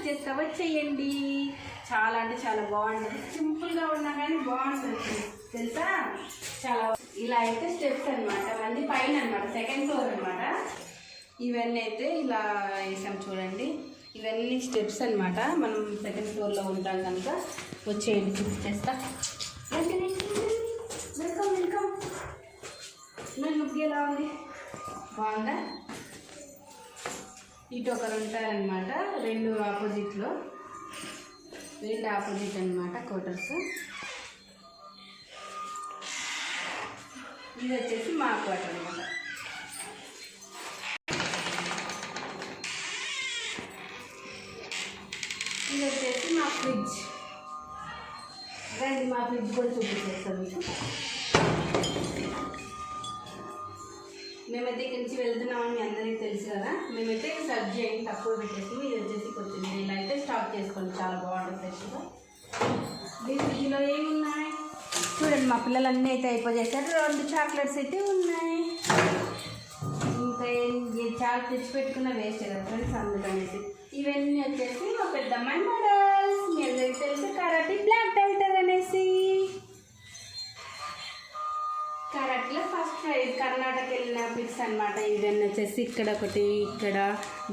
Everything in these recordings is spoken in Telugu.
చేస్తా వచ్చేయండి. చాలా అంటే చాలా బాగుంటుంది, సింపుల్గా ఉన్నా కానీ బాగుంటుంది తెలుసా. చాలా ఇలా అయితే స్టెప్స్ అనమాట, అవన్నీ పైన అనమాట, సెకండ్ ఫ్లోర్ అనమాట. ఇవన్నీ అయితే ఇలా వేసాం చూడండి, ఇవన్నీ స్టెప్స్ అనమాట. మనం సెకండ్ ఫ్లోర్లో ఉంటాం కనుక వచ్చేయండి చూపిస్తా. Welcome welcome. నేను ముగ్గు ఎలా ఉంది, బాగుందా? ఇటు ఒకరు ఉంటారనమాట, రెండు ఆపోజిట్ అనమాట క్వార్టర్స్. ఇది వచ్చేసి మా క్వార్టర్ అనమాట. ఇది వచ్చేసి మా ఫ్రిడ్జ్. రండి మా ఫ్రిడ్జ్ కూడా చూపించేస్తాం మీకు. మేమైతే ఇక్కడి నుంచి వెళ్తున్నామని మీ అందరికీ తెలుసు కదా. మేమైతే సర్చ్ చేయండి, తక్కువ పెట్టేసి ఇది వచ్చేసి కొంచెం ఇలా అయితే స్టాక్ చేసుకోండి, చాలా బాగుంటుంది ఫ్రెష్గా. దీనిలో ఏమున్నాయి చూడండి, మా పిల్లలన్నీ అయితే అయిపోయేసారు. 2 చాక్లెట్స్ అయితే ఉన్నాయి. ఇంకా చాలా తెచ్చి పెట్టుకున్న వేస్ట్ కదా ఫ్రెండ్స్, అందుకనేసి. ఇవన్నీ వచ్చేసి మా పెద్దమ్మాయి మోడల్స్, మీ అందరికీ తెలిసి కరాటీ బ్లాక్ బెల్ట్ అనేసి. కరాటీలో ఫస్ట్ ప్రైజ్ కర్ణాటక వెళ్ళిన పిక్స్ అనమాట. ఇవన్నీ వచ్చేసి ఇక్కడ ఒకటి, ఇక్కడ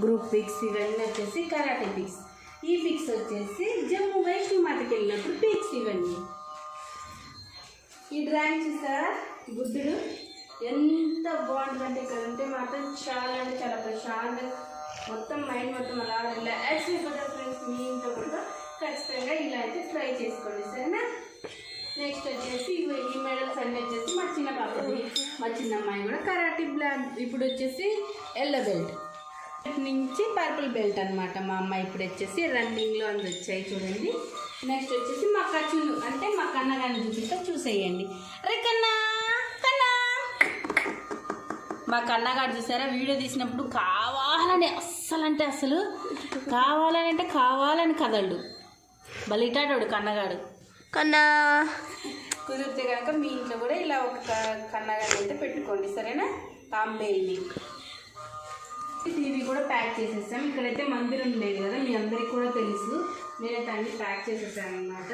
గ్రూప్ పిక్స్, ఇవన్నీ వచ్చేసి కరాటే పిక్స్. ఈ పిక్స్ వచ్చేసి జమ్మూ వైష్ణోమాతకి వెళ్ళినప్పుడు పిక్స్. ఇవన్నీ ఈ డ్రాయింగ్ చూసారా, బుద్ధుడు ఎంత బాగుంటుందంటే ఇక్కడ ఉంటే మాత్రం చాలా అంటే చాలా ప్రశాంతంగా, మొత్తం మైండ్ మొత్తం అలా రిలాక్స్ అయిపోతుంది ఫ్రెండ్స్. మీ ఇంట్లో కూడా ఖచ్చితంగా ఇలా అయితే ట్రై చేసుకోండి, సరేనా. నెక్స్ట్ వచ్చేసి ఈ మెడల్స్ అన్నీ వచ్చేసి మా చిన్న పాపది, మా చిన్న అమ్మాయి కూడా కరాటీ బ్లాక్. ఇప్పుడు వచ్చేసి ఎల్లో బెల్ట్ నుంచి పర్పుల్ బెల్ట్ అనమాట. మా అమ్మాయి ఇప్పుడు వచ్చేసి రన్నింగ్లో అని వచ్చాయి చూడండి. నెక్స్ట్ వచ్చేసి మా కచ్చులు అంటే మా కన్నగారిని చూపిస్తే చూసేయండి. రే కన్నా కన్నా, మా కన్నగాడు చూసారా వీడియో తీసినప్పుడు కావాలని అస్సలు కావాలని కదలడు, బలిటాడు కన్నగాడు. కన్నా కుదిరితే కనుక మీ ఇంట్లో కూడా ఇలా ఒక కన్నగాని అయితే పెట్టుకోండి, సరేనా. తాంబేల్ని టీవీ కూడా ప్యాక్ చేసేసాం. ఇక్కడైతే మందిరం ఉండేది కదా, మీ అందరికి కూడా తెలుసు. నేనైతే అన్ని ప్యాక్ చేసేసాను అనమాట.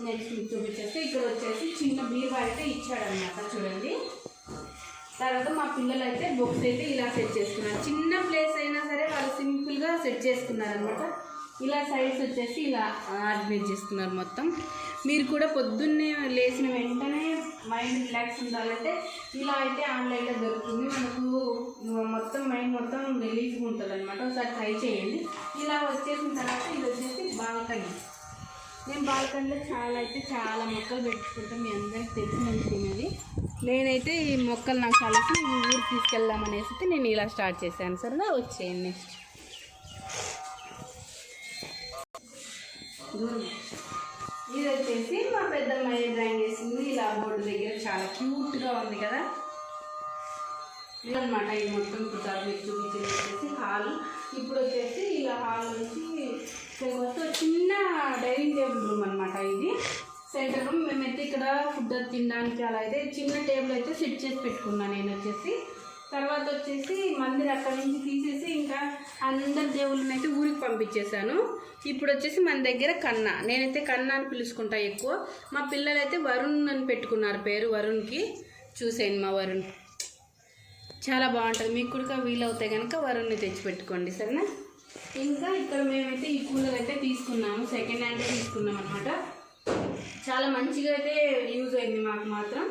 నెక్స్ట్ మీకు చూపించేస్తే ఇక్కడ వచ్చేసి చిన్న బీరువా అయితే ఇచ్చాడనమాట చూడండి. తర్వాత మా పిల్లలు అయితే బుక్స్ అయితే ఇలా సెట్ చేసుకున్నారు. చిన్న ప్లేస్ అయినా సరే వాళ్ళు సింపుల్గా సెట్ చేసుకున్నారు అనమాట. ఇలా సైడ్స్ వచ్చేసి ఇలా ఆర్గనైజ్ చేసుకున్నారు మొత్తం. మీరు కూడా పొద్దున్నే లేచిన వెంటనే మైండ్ రిలాక్స్ ఉండాలంటే ఇలా అయితే ఆన్లైన్లో దొరుకుతుంది మనకు. మొత్తం మైండ్ మొత్తం రిలీఫ్గా ఉంటుంది అనమాట. ఒకసారి ట్రై చేయండి. ఇలా వచ్చేసిన తర్వాత ఇది వచ్చేసి బాల్కనీ. నేను బాల్కనీలో చాలా మొక్కలు పెట్టుకుంటాను, మీ అందరికి తెలిసిన విషయం అది. నేనైతే ఈ మొక్కలు నాకు కలిసి ఊరికి తీసుకెళ్దామనేసి నేను ఇలా స్టార్ట్ చేశాను, సరేనా. వచ్చేయండి. నెక్స్ట్ ఇది వచ్చేసి మా పెద్దమ్మాయి డ్రాయింగ్ చేసింది. ఇలా బోర్డు దగ్గర చాలా క్యూట్గా ఉంది కదా ఇదనమాట. ఇది మొత్తం ఇప్పుడు మీకు చూపించింది వచ్చేసి హాల్. ఇప్పుడు వచ్చేసి ఇలా హాల్ నుంచి మొత్తం చిన్న డైనింగ్ టేబుల్ రూమ్ అనమాట. ఇది సెంటర్ రూమ్. మేమైతే ఇక్కడ ఫుడ్ తినడానికి అలా అయితే చిన్న టేబుల్ అయితే సెట్ చేసి పెట్టుకున్నాను నేను వచ్చేసి. తర్వాత వచ్చేసి మందిర్ అక్కడి నుంచి తీసేసి ఇంకా అందరి దేవుళ్ళని అయితే ఊరికి పంపించేశాను. ఇప్పుడు వచ్చేసి మన దగ్గర కన్నా, నేనైతే కన్నా అని పిలుచుకుంటా ఎక్కువ. మా పిల్లలైతే వరుణ్ అని పెట్టుకున్నారు పేరు, వరుణ్కి. చూసేయండి మా వరుణ్ చాలా బాగుంటుంది. మీకు కూడా వీలవుతాయి కనుక వరుణ్ని తెచ్చిపెట్టుకోండి, సరేనా. ఇంకా ఇక్కడ మేమైతే ఈ కూలర్ అయితే తీసుకున్నాము, సెకండ్ హ్యాండ్ తీసుకున్నాం అనమాట. చాలా మంచిగా అయితే యూజ్ అయింది మాకు మాత్రం.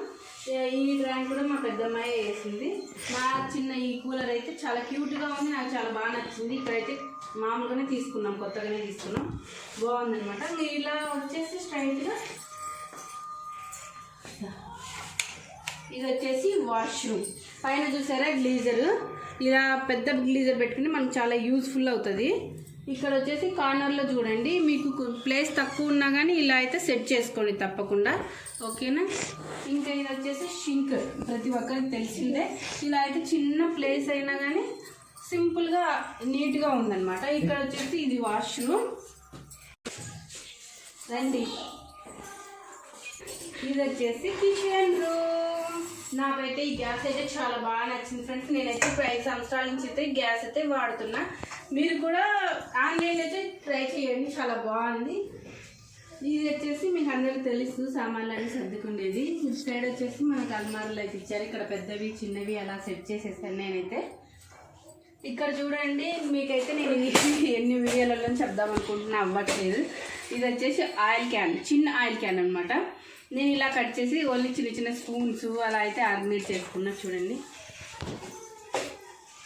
ఈ డ్రాయింగ్ కూడా మా పెద్దమ్మాయి వేసింది. మా చిన్న ఈ కూలర్ అయితే చాలా క్యూట్గా ఉంది, నాకు చాలా బాగా నచ్చింది. ఇక్కడైతే మామూలుగానే తీసుకున్నాం, కొత్తగానే తీసుకున్నాం, బాగుందనమాట. ఇలా వచ్చేసి స్ట్రైట్గా ఇది వచ్చేసి వాష్రూమ్. పైన చూసారా గ్లీజరు, ఇలా పెద్ద గ్లీజర్ పెట్టుకుని మనకు చాలా యూజ్ఫుల్ అవుతుంది. ఇక్కడ వచ్చేసి కార్నర్లో చూడండి, మీకు ప్లేస్ తక్కువ ఉన్నా కానీ ఇలా అయితే సెట్ చేసుకోండి తప్పకుండా, ఓకేనా. ఇంకా ఇది వచ్చేసి షింక్, ప్రతి ఒక్కరికి తెలిసిందే. ఇలా అయితే చిన్న ప్లేస్ అయినా కానీ సింపుల్గా నీట్గా ఉందన్నమాట. ఇక్కడ వచ్చేసి ఇది వాష్రూమ్. రండి, ఇది వచ్చేసి కిచెన్ రూమ్. నాకైతే ఈ గ్యాస్ అయితే చాలా బాగా నచ్చింది ఫ్రెండ్స్. నేనైతే 5 సంవత్సరాల నుంచి అయితే గ్యాస్ అయితే వాడుతున్నా. మీరు కూడా ఆన్లైన్ అయితే ట్రై చేయండి, చాలా బాగుంది. ఇది వచ్చేసి మీకు అందరికీ తెలుసు సామాన్లు అన్నీ సర్దుకుండేది. ఇటు సైడ్ వచ్చేసి మనకు అల్మారాలు అయితే ఇచ్చారు. ఇక్కడ పెద్దవి చిన్నవి అలా సెట్ చేసేసాను నేనైతే. ఇక్కడ చూడండి, మీకైతే నేను ఎన్ని వీడియోలలో చెప్దాం అనుకుంటున్నా అవ్వట్లేదు. ఇది వచ్చేసి ఆయిల్ క్యాన్, చిన్న ఆయిల్ క్యాన్ అనమాట. నేను ఇలా కట్ చేసి ఓన్లీ చిన్న చిన్న స్పూన్స్ అలా అయితే ఆర్గనైజ్ చేసుకున్నా. చూడండి,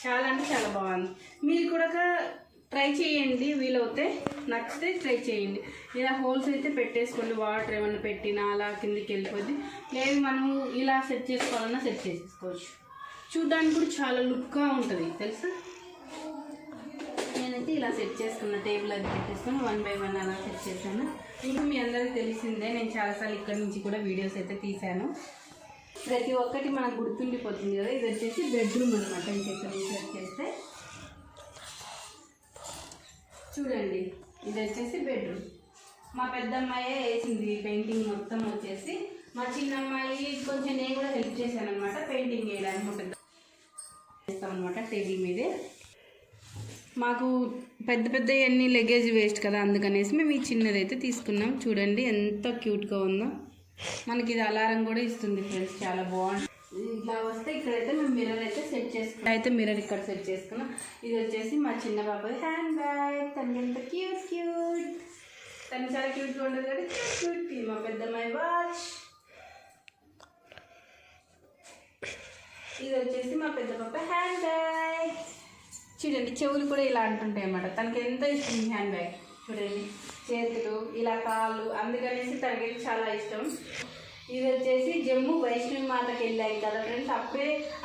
చాలా అంటే చాలా బాగుంది. మీరు కూడా ట్రై చేయండి, వీలవుతే నచ్చితే ట్రై చేయండి. ఇలా హోల్స్ అయితే పెట్టేసుకోండి, వాటర్ ఏమన్నా పెట్టినా అలా కిందికి వెళ్ళిపోద్ది. లేదు మనము ఇలా సెట్ చేసుకోవాలన్నా సెట్ చేసేసుకోవచ్చు. చూడడానికి కూడా చాలా లుక్గా ఉంటుంది తెలుసా. నేనైతే ఇలా సెట్ చేసుకున్న, టేబుల్ అది పెట్టేసుకొని 1 by 1 అలా సెట్ చేశాను. ఇంకా మీ అందరికీ తెలిసిందే, నేను చాలాసార్లు ఇక్కడ నుంచి కూడా వీడియోస్ అయితే తీశాను. ప్రతి ఒక్కటి మనకు గుర్తుండిపోతుంది కదా. ఇది వచ్చేసి బెడ్రూమ్ అనమాట. ఇంకెక్కడ సెట్ చేస్తే చూడండి, ఇది వచ్చేసి బెడ్రూమ్. మా పెద్దమ్మాయే వేసింది పెయింటింగ్ మొత్తం వచ్చేసి. మా చిన్నమ్మాయి కొంచెం నేను కూడా హెల్ప్ చేశాను అనమాట పెయింటింగ్ వేయడానికి. మా పెద్ద చేస్తామన్నమాట టేబుల్ మీదే. మాకు పెద్ద పెద్ద అన్ని లగేజ్ వేస్ట్ కదా, అందుకనేసి మేము ఈ చిన్నది అయితే తీసుకున్నాం. చూడండి ఎంత క్యూట్గా ఉందో. మనకి ఇది అలారం కూడా ఇస్తుంది ఫ్రెండ్స్, చాలా బాగుంటుంది. ఇట్లా వస్తే ఇక్కడైతే మేము మిర్రర్ అయితే సెట్ చేసుకున్నాం. అయితే మిర్రర్ ఇక్కడ సెట్ చేసుకున్నాం. ఇది వచ్చేసి మా చిన్న పాపది హ్యాండ్ బ్యాగ్. తనకి ఎంత క్యూట్, తను చాలా క్యూట్గా ఉంటుంది కదా, క్యూట్. ఇది మా పెద్దమ్మాయి వాచ్. ఇది వచ్చేసి మా పెద్ద పాప హ్యాండ్ బ్యాగ్. చూడండి, చెవులు కూడా ఇలా అంటుంటాయి అన్నమాట. తనకి ఎంత ఇష్టం హ్యాండ్ బ్యాగ్. చూడండి, చేతులు ఇలా కాళ్ళు, అందుకనేసి తనకైతే చాలా ఇష్టం. ఇది వచ్చేసి జమ్మూ వైష్ణవి మాతకి వెళ్ళాయి కదా ఫ్రెండ్స్,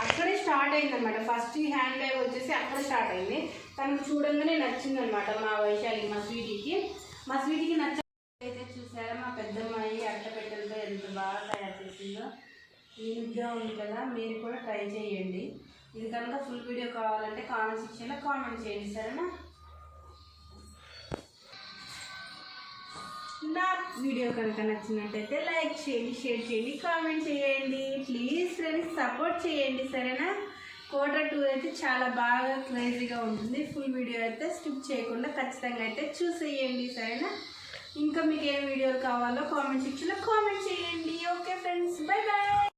అక్కడే స్టార్ట్ అయింది అనమాట. ఫస్ట్ ఈ హ్యాండ్ బ్యాగ్ వచ్చేసి అక్కడ స్టార్ట్ అయింది. తనకు చూడంగానే నచ్చిందనమాట మా వైశాలి, మా స్వీటీకి అయితే చూసారా మా పెద్దమ్మాయి అట్టపెట్టెలతో ఎంత బాగా తయారు చేసిందో. నీట్గా ఉంది కదా, మీరు కూడా ట్రై చేయండి. ఇది కనుక ఫుల్ వీడియో కావాలంటే కామెంట్ సెక్షన్లో కామెంట్ చేయండి, సరేనా. నా వీడియో కనుక నచ్చినట్టయితే లైక్ చేయండి, షేర్ చేయండి, కామెంట్ చేయండి. ప్లీజ్ ఫ్రెండ్స్ సపోర్ట్ చేయండి, సరేనా. Quarter 2 అయితే చాలా బాగా క్రేజీగా ఉంటుంది. ఫుల్ వీడియో అయితే స్కిప్ చేయకుండా ఖచ్చితంగా అయితే చూసేయండి, సరేనా. ఇంకా మీకు ఏ వీడియోలు కావాలో కామెంట్ సెక్షన్లో కామెంట్ చేయండి. Okay friends, bye bye.